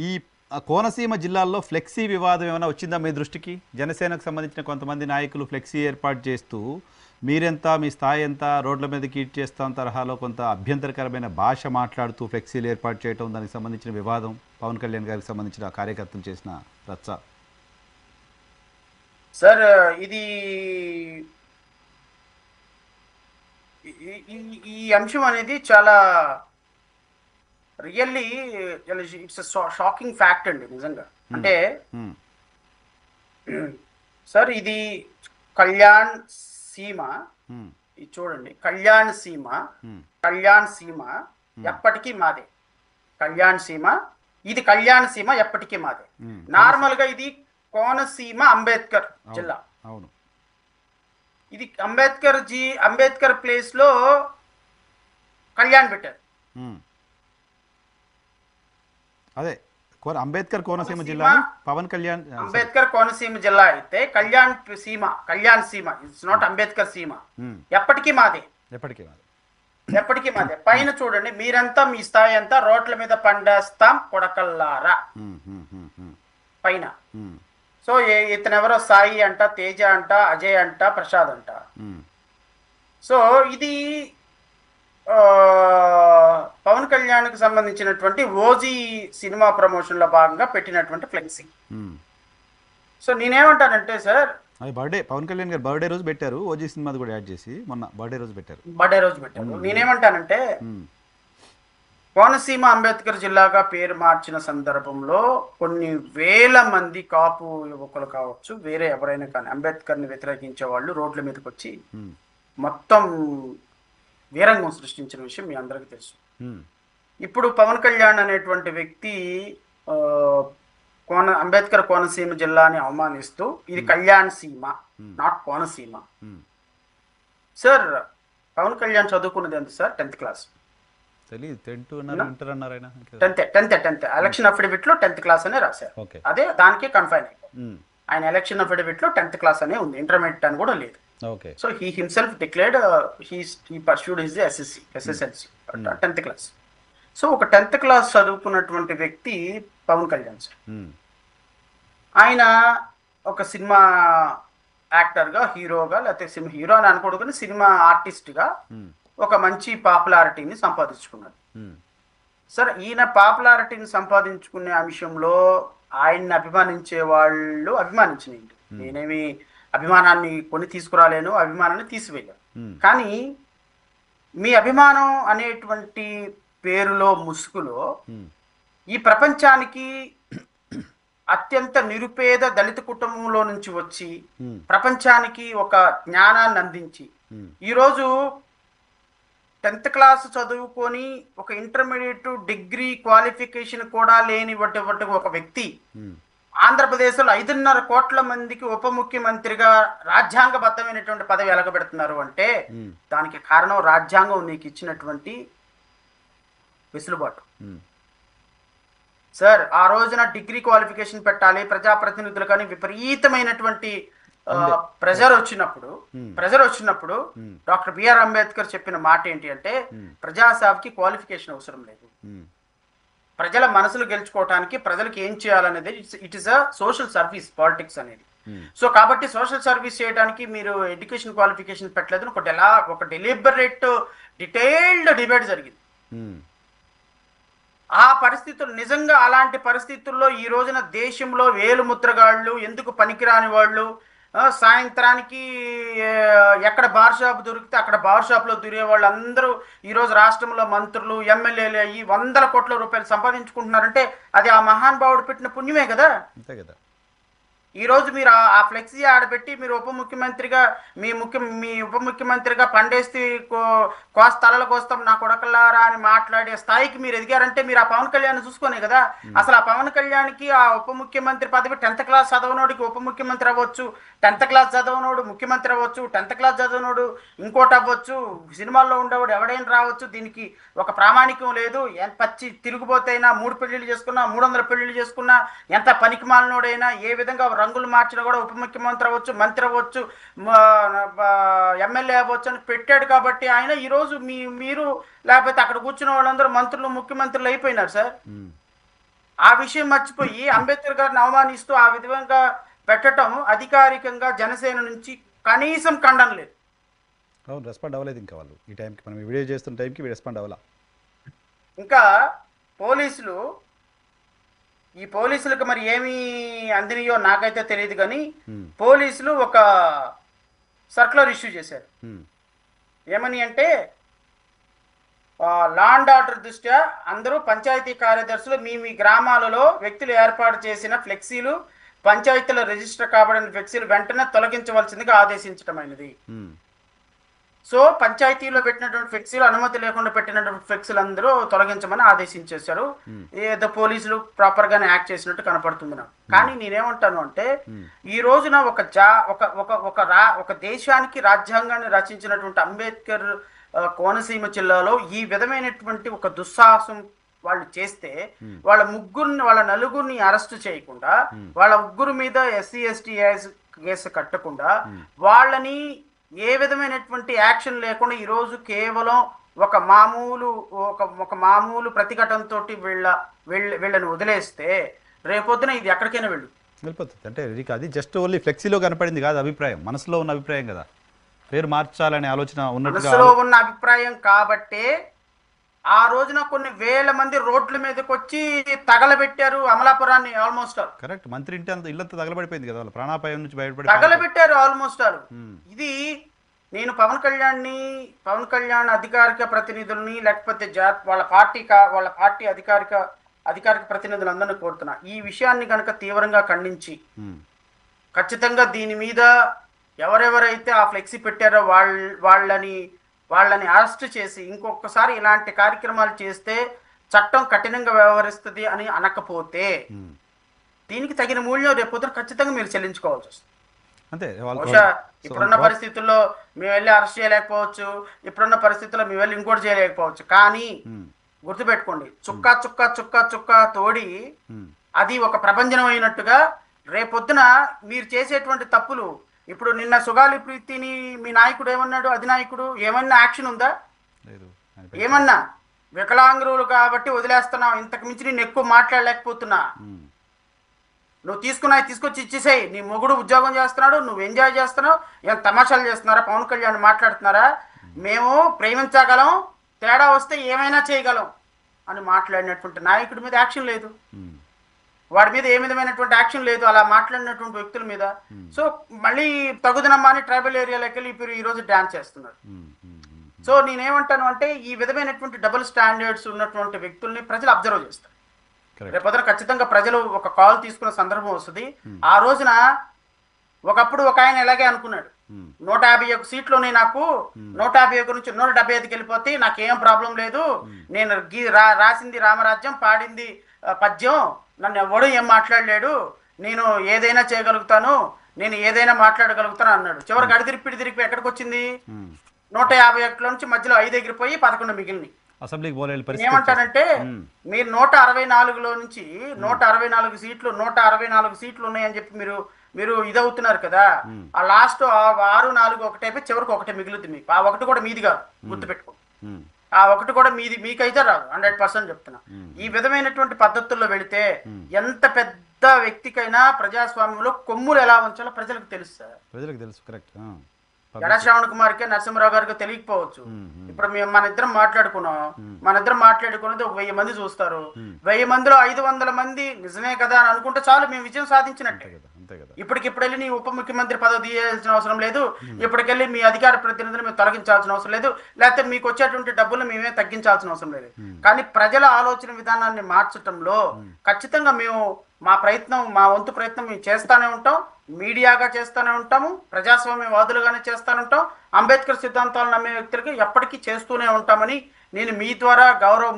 ఈ కోనసీమ జిల్లాల్లో ఫ్లెక్సీ వివాదం ఏమైనా వచ్చిందా మీ దృష్టికి? జనసేనకు సంబంధించిన కొంతమంది నాయకులు ఫ్లెక్సీ ఏర్పాటు చేస్తూ మీరెంత, మీ స్థాయి ఎంత, రోడ్ల మీదకి ఈడ్ చేస్తాం తరహాలో కొంత అభ్యంతరకరమైన భాష మాట్లాడుతూ ఫ్లెక్సీలు ఏర్పాటు చేయడం, దానికి సంబంధించిన వివాదం, పవన్ కళ్యాణ్ గారికి సంబంధించిన కార్యకర్తలు చేసిన రచ్చ. సార్ ఇది ఈ అంశం అనేది చాలా రియల్లీ ఇట్స్ షాకింగ్ ఫ్యాక్ట్ అండి నిజంగా. అంటే సార్ ఇది కళ్యాణ్ సీమ, ఇది చూడండి, కళ్యాణ్ సీమ ఎప్పటికీ మాదే. కళ్యాణ్ సీమ, ఇది కళ్యాణ్ సీమ ఎప్పటికీ మాదే. నార్మల్ గా ఇది కోనసీమ అంబేద్కర్ జిల్లా. అవును, ఇది అంబేద్కర్ ప్లేస్ లో కళ్యాణ్ పెట్టారు. అదే అంబేద్కర్ కోనసీమ జిల్లా, పవన్ కళ్యాణ్ అంబేద్కర్ కోనసీమ జిల్లా అయితే కళ్యాణ్ సీమ ఇట్స్ నాట్ అంబేద్కర్ సీమ. ఎప్పటికీ మాదే. పైన చూడండి, మీరంతా మీ స్థాయి అంతా రోడ్ల మీద పండేస్తాం కొడకల్లారా పైన. సో ఇతను ఎవరో సాయి అంట, తేజ అంట, అజయ్ అంట, ప్రసాద్ అంట. సో ఇది పవన్ కళ్యాణ్కి సంబంధించినటువంటి ఓజీ సినిమా ప్రమోషన్ లో భాగంగా పెట్టినటువంటి ఫ్లెక్సీ. సో నేనేమంటానంటే సార్, అది బర్త్డే, పవన్ కళ్యాణ్ గారు బర్త్డే రోజు పెట్టారు, ఓజీ సినిమాది కూడా యాడ్ చేసి మొన్న బర్త్డే రోజు పెట్టారు. నేనేమంటానంటే కోనసీమ అంబేద్కర్ జిల్లాగా పేరు మార్చిన సందర్భంలో కొన్ని వేల మంది కాపు యువకులు కావచ్చు, వేరే ఎవరైనా కానీ అంబేద్కర్ని వ్యతిరేకించే వాళ్ళు రోడ్ల మీదకి వచ్చి మొత్తం వీరంగం సృష్టించిన విషయం మీ అందరికీ తెలుసు. ఇప్పుడు పవన్ కళ్యాణ్ అనేటువంటి వ్యక్తి అంబేద్కర్ కోనసీమ జిల్లాని అవమానిస్తూ ఇది కళ్యాణ్ సీమ, నాట్ కోనసీమ. సార్ పవన్ కళ్యాణ్ చదువుకున్నది ఎంత sir? 10th class. Election affidavit లో 10th క్లాస్ అనే రాశారు. అదే దానికి కన్ఫైన్ అయిపోయింది. ఆయన ఎలక్షన్ అఫిడవిట్ లో 10th క్లాస్ అనే ఉంది, ఇంటర్మీడియట్ అని కూడా లేదు. So he himself declared he pursued his SSLC 10th class. So ఒక 10th క్లాస్ చదువుకున్నటువంటి వ్యక్తి పవన్ కళ్యాణ్ సార్. ఆయన ఒక సినిమా యాక్టర్గా, హీరోగా, లేకపోతే హీరో అని అనుకోడు కానీ సినిమా ఆర్టిస్ట్గా ఒక మంచి పాపులారిటీని సంపాదించుకున్నాడు. సార్ ఈయన పాపులారిటీని సంపాదించుకునే అంశంలో ఆయన్ని అభిమానించే వాళ్ళు అభిమానించినండి. నేనేమి అభిమానాన్ని కొని తీసుకురాలేను, అభిమానాన్ని తీసివేయలేను. కానీ మీ అభిమానం అనేటువంటి పేరులో, ముసుగులో ఈ ప్రపంచానికి అత్యంత నిరుపేద దళిత కుటుంబంలో నుంచి వచ్చి ప్రపంచానికి ఒక జ్ఞానాన్ని అందించి ఈరోజు 10th క్లాస్ చదువుకొని ఒక ఇంటర్మీడియట్ డిగ్రీ క్వాలిఫికేషన్ కూడా లేని ఒక వ్యక్తి ఆంధ్రప్రదేశ్లో 5.5 కోట్ల మందికి ఉప ముఖ్యమంత్రిగా రాజ్యాంగబద్ధమైనటువంటి పదవి ఎలగబెడుతున్నారు అంటే దానికి కారణం రాజ్యాంగం నీకు ఇచ్చినటువంటి వెసులుబాటు. సార్ ఆ రోజున డిగ్రీ క్వాలిఫికేషన్ పెట్టాలి, ప్రజాప్రతినిధులు కానీ విపరీతమైనటువంటి ప్రెజర్ వచ్చినప్పుడు డాక్టర్ బిఆర్ అంబేద్కర్ చెప్పిన మాట ఏంటి అంటే, ప్రజాసేవకి క్వాలిఫికేషన్ అవసరం లేదు, ప్రజల మనసులు గెలుచుకోవటానికి ప్రజలకు ఏం చేయాలనేది it is a social service politics అనేది. సో కాబట్టి సోషల్ సర్వీస్ చేయడానికి మీరు ఎడ్యుకేషన్ క్వాలిఫికేషన్ పెట్టలేదు, ఒక డెలిబరేట్ డీటెయిల్డ్ డిబేట్ జరిగింది. ఆ పరిస్థితులు నిజంగా అలాంటి పరిస్థితుల్లో ఈ రోజున దేశంలో వేలుముద్రగాళ్ళు, ఎందుకు పనికిరాని వాళ్ళు, సాయంత్రానికి ఎక్కడ బార్ షాప్ దొరికితే అక్కడ బార్ షాప్లో దూరే వాళ్ళు అందరూ ఈరోజు రాష్ట్రంలో మంత్రులు, ఎమ్మెల్యేలు అయ్యి 100 కోట్ల రూపాయలు సంపాదించుకుంటున్నారంటే అది ఆ మహానుభావుడు పెట్టిన పుణ్యమే కదా. అంతే కదా. ఈరోజు మీరు ఆ ఫ్లెక్సీ ఆడబెట్టి మీరు ఉప ముఖ్యమంత్రిగా మీ ఉప ముఖ్యమంత్రిగా పండేస్తే తలల కోస్తాం నా కొడకల్లారా అని మాట్లాడే స్థాయికి మీరు ఎదిగారంటే మీరు ఆ పవన్ కళ్యాణ్ చూసుకునే కదా. అసలు ఆ పవన్ కళ్యాణ్కి ఆ ఉప ముఖ్యమంత్రి పదవి 10th క్లాస్ చదవనోడికి ఉప ముఖ్యమంత్రి అవ్వచ్చు, 10th క్లాస్ చదవనోడు ముఖ్యమంత్రి అవ్వచ్చు, 10th క్లాస్ చదవనోడు ఇంకోటి అవ్వచ్చు, సినిమాల్లో ఉండేవాడు ఎవడైనా రావచ్చు. దీనికి ఒక ప్రామాణికం లేదు. పచ్చి తిరుగుబోతైనా 3 పెళ్లిళ్ళు చేసుకున్నా, 300 పెళ్లిళ్ళు చేసుకున్నా, ఎంత పనికి మాలినోడైనా, ఏ విధంగా రంగులు మార్చినా కూడా ఉప ముఖ్యమంత్రి అవ్వచ్చు, మంత్రి అవ్వచ్చు, ఎమ్మెల్యే అవ్వచ్చు అని పెట్టాడు. కాబట్టి ఆయన ఈరోజు మీరు లేకపోతే అక్కడ కూర్చున్న వాళ్ళందరూ మంత్రులు, ముఖ్యమంత్రులు అయిపోయినారు సార్. ఆ విషయం మర్చిపోయి అంబేద్కర్ గారిని అవమానిస్తూ ఆ విధంగా పెట్టడం అధికారికంగా జనసేన నుంచి కనీసం ఖండన లేదు. అవును, రెస్పాండ్ అవ్వలేదు ఇంకా వాళ్ళు ఈ టైంకి, మనం వీడియో చేస్తున్న టైంకి రెస్పాండ్ అవ్వాలా. ఇంకా పోలీసులు, ఈ పోలీసులకు మరి ఏమి అందినయో నాకైతే తెలియదు, కానీ పోలీసులు ఒక సర్క్యులర్ ఇష్యూ చేశారు. ఏమని అంటే, లా అండ్ ఆర్డర్ దృష్ట్యా అందరూ పంచాయతీ కార్యదర్శులు మీ మీ గ్రామాలలో వ్యక్తులు ఏర్పాటు చేసిన ఫ్లెక్సీలు, పంచాయతీలో రిజిస్టర్ కాబడిన ఫ్లెక్సీలు వెంటనే తొలగించవలసిందిగా ఆదేశించటమైనది. సో పంచాయతీలో పెట్టినటువంటి ఫ్లెక్సీలు, అనుమతి లేకుండా పెట్టినటువంటి ఫ్లెక్సీలు అందరూ తొలగించమని ఆదేశించేశారు. ఏదో పోలీసులు ప్రాపర్ గానే యాక్ట్ చేసినట్టు కనపడుతుంది నాకు. కానీ నేనేమంటాను అంటే, ఈ రోజున ఒక దేశానికి రాజ్యాంగాన్ని రచించినటువంటి అంబేద్కర్ కోనసీమ జిల్లాలో ఈ విధమైనటువంటి ఒక దుస్సాహసం వాళ్ళు చేస్తే, వాళ్ళ నలుగురిని అరెస్ట్ చేయకుండా, వాళ్ళ ముగ్గురు మీద SC ST కేసు కట్టకుండా, వాళ్ళని ఏ విధమైనటువంటి యాక్షన్ లేకుండా ఈరోజు కేవలం ఒక మామూలు ప్రతిఘటనతో వీళ్ళని వదిలేస్తే రేపొద్దున ఇది ఎక్కడికైనా వెళ్ళిపోతుంది. అంటే అది జస్ట్ ఓన్లీ ఫ్లెక్సీలో కనపడింది కాదు, అభిప్రాయం మనసులో ఉన్న అభిప్రాయం కదా, పేరు మార్చాలనే ఆలోచన మనసులో ఉన్న అభిప్రాయం కాబట్టే ఆ రోజున కొన్ని వేల మంది రోడ్ల మీదకి వచ్చి తగలబెట్టారు అమలాపురాన్ని. ఆల్మోస్ట్ ఆల్ కరెక్ట్, మంత్రి ఇల్లంతా తగలబడిపోయింది కదా, వాళ్ళ ప్రాణాపాయం నుంచి బయటపడి తగలబెట్టారు ఆల్మోస్ట్ ఆల్. ఇది నేను పవన్ కళ్యాణ్ అధికారిక ప్రతినిధుల్ని, లేకపోతే వాళ్ళ పార్టీ అధికారిక ప్రతినిధులందరినీ కోరుతున్నా, ఈ విషయాన్ని కనుక తీవ్రంగా ఖండించి ఖచ్చితంగా దీని మీద ఎవరెవరైతే ఆ ఫ్లెక్సీ పెట్టారో వాళ్ళని అరెస్ట్ చేసి, ఇంకొకసారి ఇలాంటి కార్యక్రమాలు చేస్తే చట్టం కఠినంగా వ్యవహరిస్తుంది అని అనకపోతే దీనికి తగిన మూల్యం రేపొద్దున ఖచ్చితంగా మీరు చెల్లించుకోవాల్సి వస్తుంది. అంతే. బహుశా ఇప్పుడున్న పరిస్థితుల్లో మేము వెళ్ళి అరెస్ట్ చేయలేకపోవచ్చు, ఇప్పుడున్న పరిస్థితుల్లో మేము వెళ్ళి ఇంకోటి చేయలేకపోవచ్చు, కానీ గుర్తుపెట్టుకోండి, చుక్క తోడి అది ఒక ప్రభంజనం అయినట్టుగా రేపొద్దున మీరు చేసేటువంటి తప్పులు, ఇప్పుడు నిన్న సుగాలి ప్రీతిని మీ నాయకుడు ఏమన్నాడు, అధినాయకుడు ఏమన్నా యాక్షన్ ఉందా? ఏమన్నా వికలాంగులు కాబట్టి వదిలేస్తున్నావు, ఇంతకు మించి నేను ఎక్కువ మాట్లాడలేకపోతున్నా, నువ్వు తీసుకొచ్చి ఇచ్చేసాయి, నీ మొగుడు ఉద్యోగం చేస్తున్నాడు, నువ్వు ఎంజాయ్ చేస్తున్నావు, ఏం తమాషాలు చేస్తున్నారా, పవన్ కళ్యాణ్ మాట్లాడుతున్నారా, మేము ప్రేమించగలం, తేడా వస్తే ఏమైనా చేయగలం అని మాట్లాడినటువంటి నాయకుడి మీద యాక్షన్ లేదు, వాడి మీద ఏ విధమైనటువంటి యాక్షన్ లేదు, అలా మాట్లాడినటువంటి వ్యక్తుల మీద. సో మళ్ళీ తగుదనమ్మా అని ట్రైబల్ ఏరియాలోకి వెళ్ళి ఇప్పుడు ఈరోజు డ్యాన్స్ చేస్తున్నారు. సో నేనేమంటాను అంటే, ఈ విధమైనటువంటి డబుల్ స్టాండర్డ్స్ ఉన్నటువంటి వ్యక్తుల్ని ప్రజలు అబ్జర్వ్ చేస్తారు. రేపొద్దున ఖచ్చితంగా ప్రజలు ఒక కాల్ తీసుకునే సందర్భం వస్తుంది. ఆ రోజున ఒకప్పుడు ఒక ఆయన ఇలాగే అనుకున్నాడు, 151 సీట్లోనే నాకు 151 నుంచి 175కి వెళ్ళిపోతే నాకేం ప్రాబ్లం లేదు, నేను రాసింది రామరాజ్యం, పాడింది పద్యం, నన్ను ఎవడు ఏం మాట్లాడలేడు, నేను ఏదైనా చేయగలుగుతాను, నేను ఏదైనా మాట్లాడగలుగుతాను అన్నాడు. చివరికి అడిదిరిపి ఎక్కడికి వచ్చింది, 151లో నుంచి మధ్యలో 5 ఎగిరిపోయి 11 మిగిలినాయి. అసెంబ్లీకి ఏమంటారంటే, మీరు 164లో నుంచి 164 సీట్లు ఉన్నాయని చెప్పి మీరు ఇదవుతున్నారు కదా, ఆ లాస్ట్ 6, 4 ఒకటైపోయి చివరికి ఒకటే మిగులుతుంది మీకు. ఆ ఒకటి కూడా మీది కాదు, గుర్తుపెట్టుకో, ఆ ఒకటి కూడా మీకైతే రాదు, 100% చెప్తున్నా. ఈ విధమైనటువంటి పద్ధతుల్లో వెళితే ఎంత పెద్ద వ్యక్తికైనా ప్రజాస్వామ్యంలో కొమ్ములు ఎలా ఉంచాలో ప్రజలకు తెలుసు. కరెక్ట్. గడా శ్రావణ్ కుమార్కే, నరసింహరావు గారికి తెలియకపోవచ్చు. ఇప్పుడు మన ఇద్దరం మాట్లాడుకున్నది ఒక 1000 మంది చూస్తారు, 1000 మందిలో 500 మంది నిజమే కదా అని అనుకుంటే చాలు, మేము విజయం సాధించినట్టే. ఇప్పటికిప్పుడు నీ ఉప ముఖ్యమంత్రి పదవి తీయాల్సిన అవసరం లేదు, ఇప్పటికెళ్ళి మీ అధికార ప్రతినిధులు మేము తొలగించాల్సిన అవసరం లేదు, లేకపోతే మీకు వచ్చేటువంటి డబ్బులు మేమే తగ్గించాల్సిన అవసరం లేదు. కానీ ప్రజల ఆలోచన విధానాన్ని మార్చడంలో ఖచ్చితంగా మేము మా వంతు ప్రయత్నం మేము చేస్తూనే ఉంటాం, మీడియాగా చేస్తూనే ఉంటాము, ప్రజాస్వామ్యవాదులుగానే చేస్తూనే ఉంటాం, అంబేద్కర్ సిద్ధాంతాలు నమ్మే వ్యక్తులకి ఎప్పటికీ చేస్తూనే ఉంటామని నేను మీ ద్వారా గౌరవ